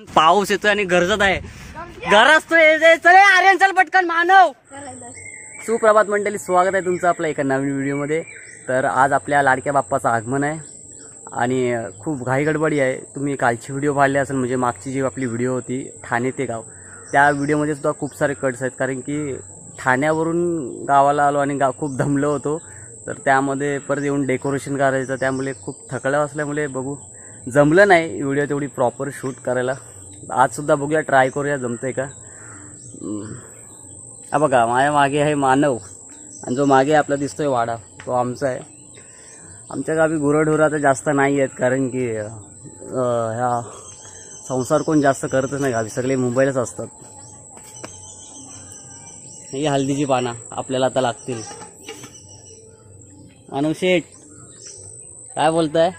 पाऊस येतोय आणि गरजत आहे, गरजतोय. चले आर्यन चल पटकन मानव. सुप्रभात मंडळी, स्वागत आहे तुमचं आपल्या एका नवीन व्हिडिओमध्ये. तर आज आपल्या लाडक्या बाप्पाचं आगमन आहे आणि खूप घाई गडबडी आहे. तुम्ही कालची व्हिडिओ पाहिली असेल, म्हणजे मागची जी आपली व्हिडिओ होती ठाणे ते गाव, त्या व्हिडिओमध्ये सुद्धा खूप सारे कट्स आहेत. कारण की ठाण्यावरून गावाला आलो आणि खूप दमलो होतो. तर त्यामध्ये परत येऊन डेकोरेशन करायचं, त्यामुळे खूप थकलं असल्यामुळे बघू जमलं नाही व्हिडिओ तेवढी प्रॉपर शूट करायला. आजसुद्धा बघूया, ट्राय करूया जमतंय का. हा बघा माझ्या मागे आहे मानव आणि जो मागे आपला दिसतोय वाडा तो आमचा आहे. आमच्या गावी गुरंढोरं आता जास्त नाही आहेत, कारण की ह्या संसार कोण जास्त करतच नाही गावी, सगळे मुंबईलाच असतात. ही हल्दीची पानं आपल्याला आता लागतील. मानव शेठ काय बोलताय?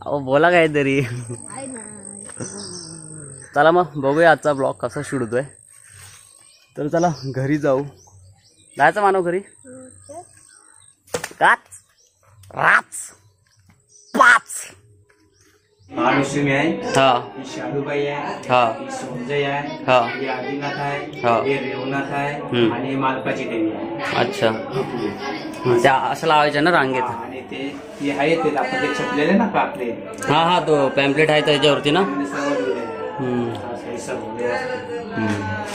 अहो बोला काहीतरी. चला मग बघूया आजचा ब्लॉग कसा शूट होतोय. तर चला घरी जाऊ. जायचं मानव घरी? काच राच पाच. महालक्ष्मी आहे, हा ही शालूबाई आहे, हा ही संजय आहे, हा ही आदिनाथ आहे, हा. हे रेवनाथ आहे आणि मालकाची देवी आहे. अच्छा, त्या असं लावायच्या ना रांगेत. आणि ते आहे ते आपण ते छपलेले ना आपले. हा हा, तो पॅम्पलेट आहे त्याच्यावरती ना.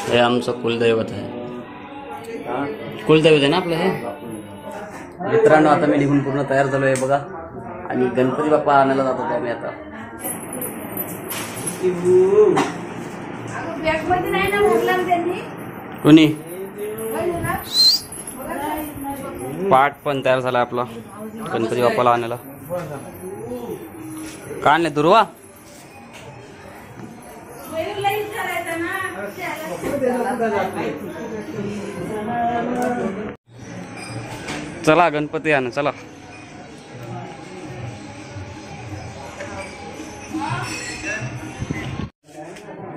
हे आमचं कुलदैवत आहे. कुलदैवत आहे ना आपलं हे. मित्रांनो आता मी निघून पूर्ण तयार झालो आहे बघा, आणि गणपती बाप्पा आणायला जात होतो आम्ही आता. कोणी पाठ पण तयार झाला आपला गणपती बाप्पाला आणायला. का आणले दुर्वा? चला गणपती आण, चला.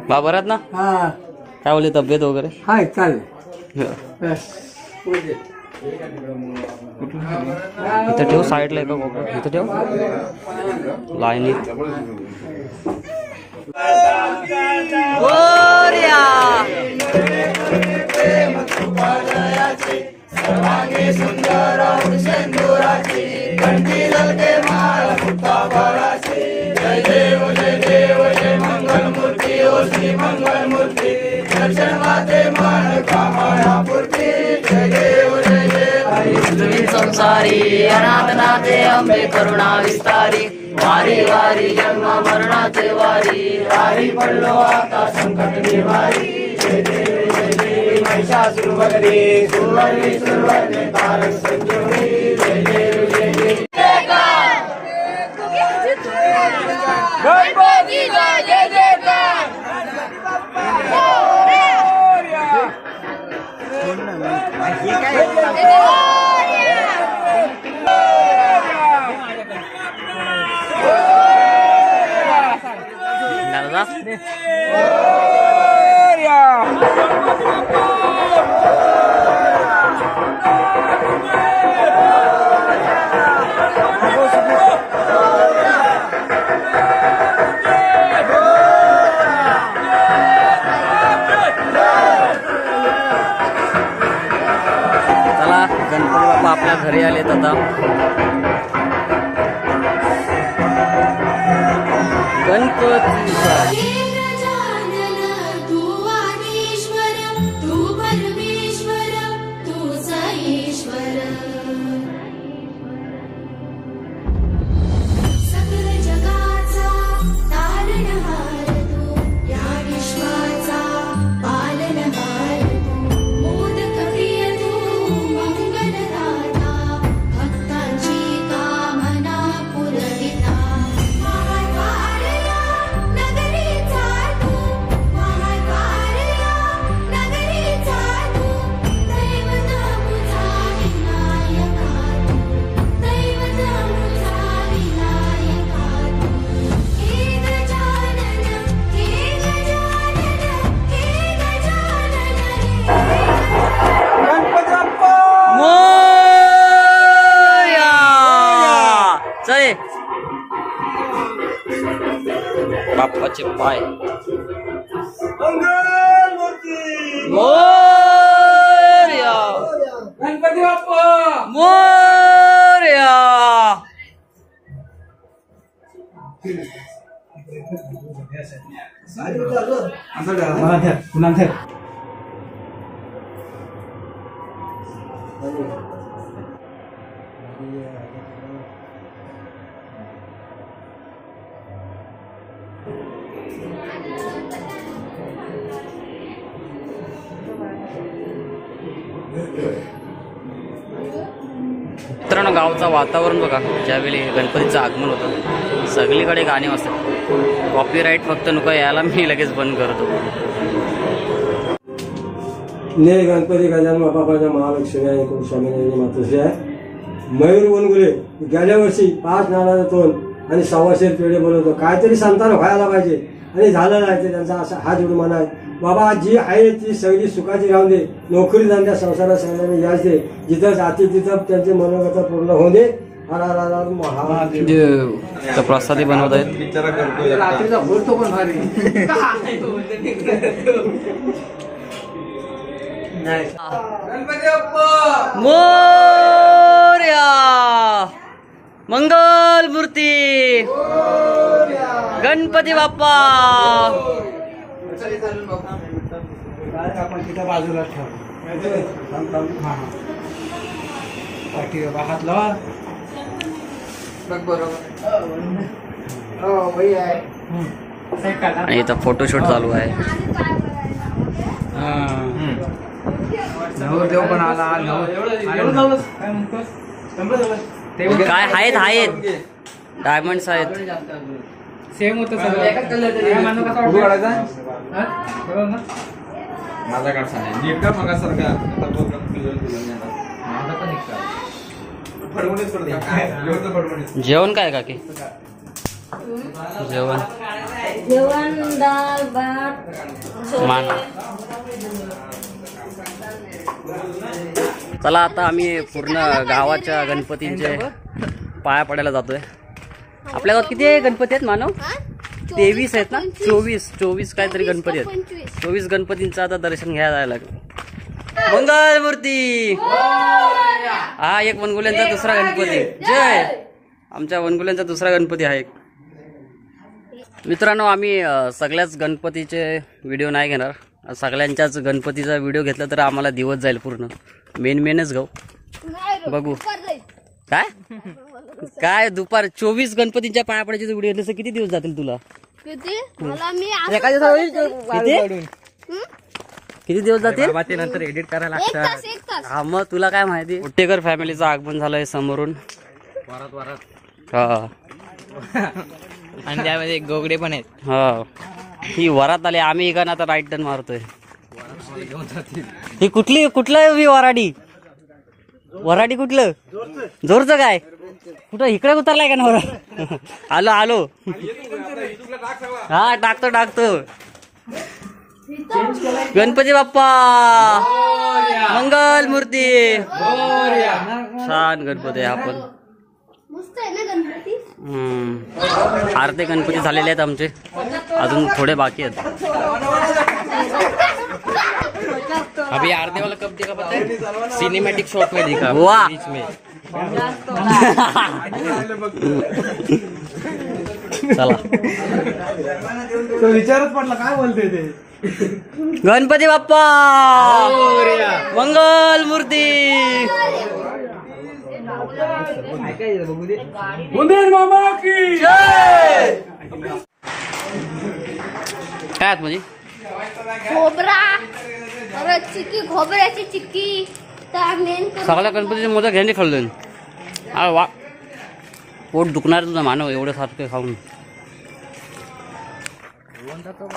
बाबरात ना. हा काय बोलली तब्येत वगैरे? हाय चालेल. इथं ठेव, साईडला एका कोपऱ्यात इथं ठेव लाईनीत. संसारी अनाथनाथे अंबे करुणा विस्तारी, वारी वारी जन्म मरणाचे वारी, वारी पडलो आता संकट निवारी. जय देव जय देव महिषासुरमर्दिनी, सुरवरी सुरवरी तारक संजीवनी. जय देव जय देव गणपती जय जय जयकार. चला गणपती बाप्पा आपल्या घरी आलेत आता. गणपती कामना पुरविता, महाकार्या नगरीचा गणपतीचे पाय. मोरया गणपती बाप्पा मोरया. मित्रांनो, गावचं वातावरण बघा. ज्यावेळी गणपतीचं आगमन होतं सगळीकडे गाणी वाजतात. कॉपीराईट फक्त नको यायला मी लगेच बंद करतो. ने गणपती गजानन बाप्पाच्या महालक्ष्मी आहे एकूण स्वामी मातोश्री आहे. मयूर वनगुले गेल्या वर्षी 5 नारळाचा तोंड आणि 125 पेढे बोलवतो. काहीतरी संतान व्हायला पाहिजे आणि झालं नाही ते त्यांचा असा हात जोडून म्हणा बाबा जी आहे ती सगळी सुखाची राहून दे. नोकरी धंद्या संसारात सगळ्यांना याच दे. जिथं जाते तिथं त्यांचे मनोगत पूर्ण होऊ दे. हर हर हर महादेव. तर प्रसादी बनवत आहेत. रात्रीचा बोलतो पण भारी. गणपती बाप्पा मोरया. मंगल मूर्ती गणपती बाप्पा. आपण तिथं बाजूला ठेव. हात लावा. बघ बरोबर. हो भाई आहे. आणि इथं फोटोशूट चालू आहे. नवरदेव पण आला. काय आहेत डायमंड्स आहेत. सेम होतं सगळं. माझा काढ सांग नीट का मगा सारखा जेवण काय काकी? जेवण दाल भात मान. चला आता आम्ही पूर्ण गावाच्या गणपतींचे पाया पडायला जातोय. आपल्या गावात किती गणपती आहेत मानव? 23 आहेत ना? 24 काहीतरी गणपती आहेत. 24 गणपतींचं आता दर्शन घ्यायला जायला लागलं. मंगल मूर्ती. हा एक वनगुल्यांचा दुसरा गणपती. जय. आमच्या वनगुल्यांचा दुसरा गणपती आहे. मित्रांनो, आम्ही सगळ्याच गणपतीचे व्हिडिओ नाही घेणार. सगळ्यांच्याच गणपतीचा व्हिडिओ घेतला तर आम्हाला दिवस जाईल पूर्ण. मेनच घेऊ. बघू काय दुपार 24 गणपतींच्या पाया पडायचे व्हिडिओ घेतले किती दिवस जातील तुला? किती दिवस जातील? नंतर एडिट करायला लागतात. हा मग तुला काय माहिती. उट्टेकर फॅमिलीचं आगमन झालंय समोरून. हा आणि त्यामध्ये गोगडे पण आहेत. हा ही वरात आली. आम्ही इकडनं आता राईट टर्न मारतोय. ही कुठलं वराडी कुठलं जोरचं काय कुठं इकडे उतरलाय का नवरा? आलो. हा टाकतो. गणपती बाप्पा मंगल मूर्ती. छान गणपती आहे. आपण आरती गणपती झालेले आहेत आमचे. अजून थोडे बाकी आहेत. अभी आरती वाला कब देखा पता है? सिनेमैटिक शॉट में देखा. वाह. बीच में. चला तो विचारच पडला काय बोलते ते. गणपती बाप्पा मंगल मूर्ती. मामा की जय. काय आत म्हणजे खोबरा अरे चिक्की खोबऱ्याची चिक्की तर मेन सगळ्या गणपतीचे मोदक घ्यायला खाल्ले. वा पोट दुखणार तुझं मानव एवढं सारखं खाऊन.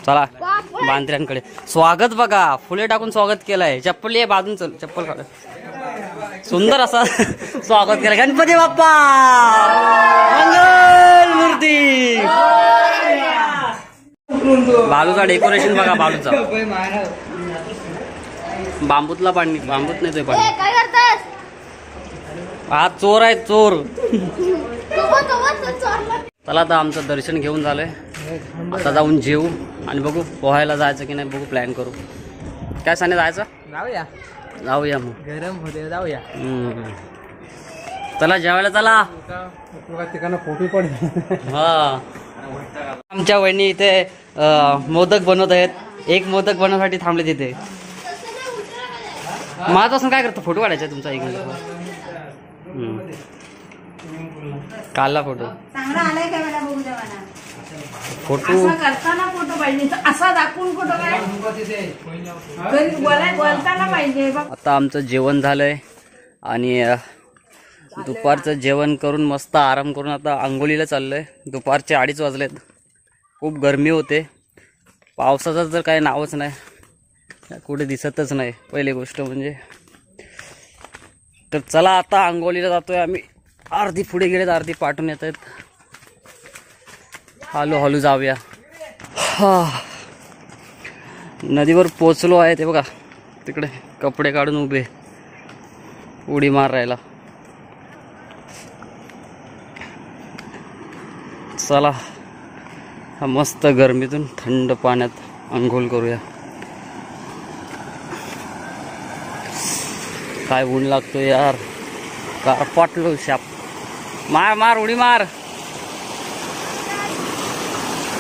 चला बांद्र्यांकडे स्वागत बघा. फुले टाकून स्वागत केलंय. चप्पल ये बाजून चल. चप्पल काढ. सुंदर असा स्वागत केलं. गणपती बाप्पा मंगल मूर्ती. बालूचा डेकोरेशन बघा. बालूचा बांबूतला पाणी. बांबूत नाही ते पाणी. काय करतास? हा चोर आहे चोर. सोबत चोरला. चला आता आमचं दर्शन घेऊन झालंय, आता जाऊन जेवू आणि बघू पोहायला जायचं की नाही, बघू प्लॅन करू. काय सांगे जायचं? जाऊया मग, गरम होते जाऊया. चला जेवायला चला. फोटो पण हा आमच्या वहिनी इथे मोदक बनवत आहेत. एक मोदक बनवण्यासाठी थांबले तिथे. माझं असं काय करतो, फोटो काढायचा तुमचा एक काढला फोटो. चांगला आलाय का मला बघू द्या मला. फोटो असा करताना फोटो पाहिजे, असा दाखवून फोटो काय बोलताना पाहिजे. आता आमचं जेवण झालंय आणि दुपारचं जेवण करून मस्त आराम करून आता आंघोळीला चाललोय. दुपारचे 2:30 वाजलेत. खूप गरमी होते. पावसाचं तर काही नावच नाही, कुठे दिसतच नाही पहिली गोष्ट म्हणजे. तर चला आता आंघोळीला जातोय आम्ही. अर्धी पुढे गेलेत, अर्धी पाठून येत आहेत. हळू जाऊया. हा नदीवर पोचलो आहे. ते बघा तिकडे कपडे काढून उभे उडी मार राहिला. चला हा मस्त गरमीतून थंड पाण्यात अंघोळ करूया. काय ऊन लागतो यार. कारपाटलो शाप. मार उडी मार.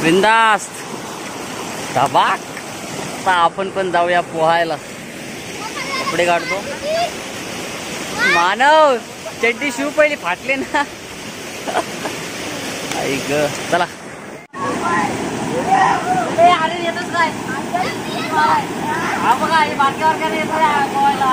बिंदास धबाक. आता आपण पण जाऊया पोहायला. कपडे काढतो. मानव चड्डी शिव पहिली फाटले ना. ऐक चला. येतच काय हा बघा हे बारक्यावर काय येतो पोहायला.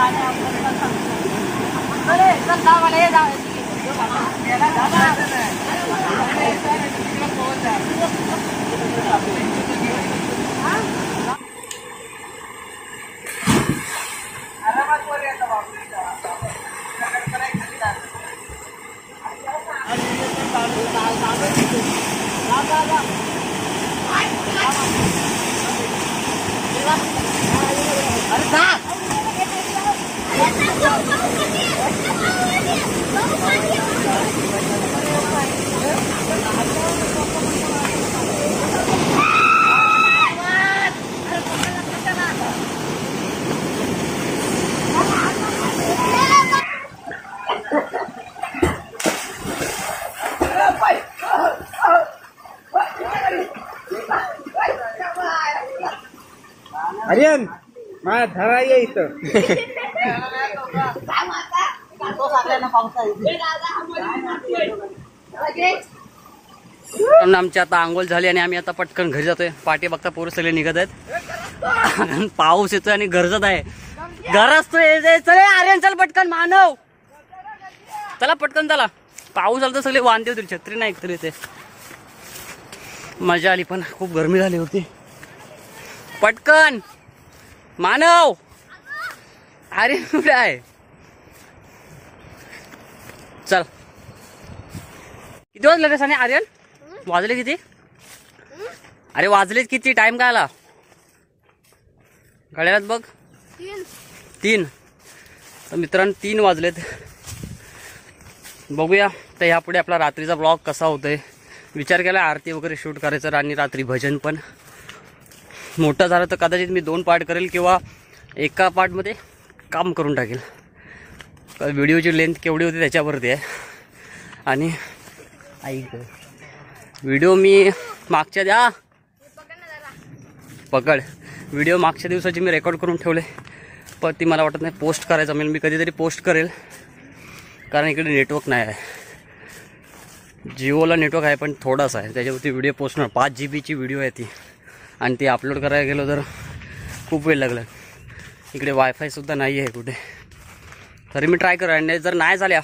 आर्यन मला धरा ये इथं. आमची आता आंघोळ झाली आणि आम्ही आता पटकन घरी जातोय. पाठी बघता पोरं सगळे निघत आहेत. पाऊस येतोय आणि गरजत आहे. गरजतोय. चल आर्यन चल पटकन. मानव चला पटकन चला. पाऊस आला तर सगळे वांदे होतील. छत्री नाही एकतरी ते. मजा आली पण खूप गरमी झाली होती. पटकन मानव. अरे कुठे आहे. चल. किती वाजले रे साने आर्यन. वाजले किती. अरे वाजलेत किती. टाइम काय आला घड्याळात बघ. 3. तर मित्रांनो 3 वाजलेत. बघूया तर ह्यापुढे आपला रात्रीचा ब्लॉग कसा होतोय. विचार केला आरती वगैरे शूट करायचं आणि रात्री भजन पण. मोठा झालं तर कदाचित मी 2 पार्ट करेल किंवा एका पार्टमध्ये काम करून टाकेल. व्हिडिओची लेंथ केवढी होती त्याच्यावरती आहे. आणि ऐक व्हिडिओ मी मागच्या व्हिडिओ मागच्या दिवसाची मी रेकॉर्ड करून ठेवले, पण ती मला वाटत नाही पोस्ट करायचं. मी कधीतरी पोस्ट करेल कारण इकडे नेटवर्क नाही आहे. जिओला नेटवर्क आहे पण थोडासा आहे. त्याच्यावरती व्हिडिओ पोस्ट होणार. 5 GB व्हिडिओ आहे ती. आणि ती अपलोड करायला गेलो तर खूप वेळ लागला. इकडे वायफायसुद्धा नाही आहे कुठे. तरी मी ट्राय करेल. आणि जर नाही झाल्या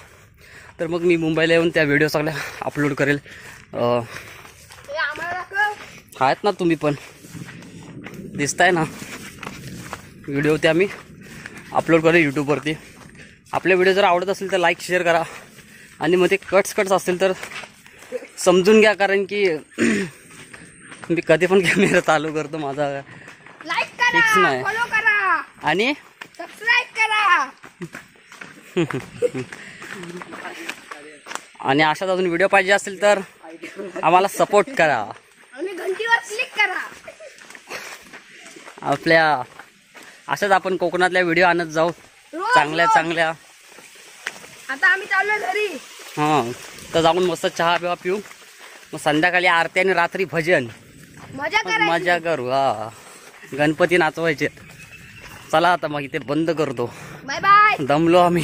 तर मग मी मुंबईला येऊन त्या व्हिडिओ सगळ्या अपलोड करेल. आहेत ना तुम्ही पण दिसताय ना व्हिडिओ, ते आम्ही अपलोड करेल यूट्यूबवरती. आपले व्हिडिओ जर आवडत असेल तर लाईक शेअर करा. आणि मग ते कट्स असतील तर समजून घ्या, कारण की मी कधी पण कॅमेरा चालू करतो. माझा लाईक फिक्स करा, नाही. फॉलो करा आणि सबस्क्राईब करा. आणि अशाच अजून व्हिडिओ पाहिजे असेल तर आम्हाला सपोर्ट करा. आणि घंटीवर क्लिक करा. आपल्या असंच आपण कोकणातल्या व्हिडिओ आणत जाऊ रोज चांगल्या रोज. चांगल्या. आता आम्ही चाललोय घरी. हां तर जाऊन मस्त चहा बिवा पिऊ, मग संध्याकाळी आरती आणि रात्री भजन मजा मग करायची. मजा करू. हा गणपती नाचवायचे. चला आता मग इथे बंद करतो, बाय बाय. दमलो आम्ही.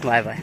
Bye bye.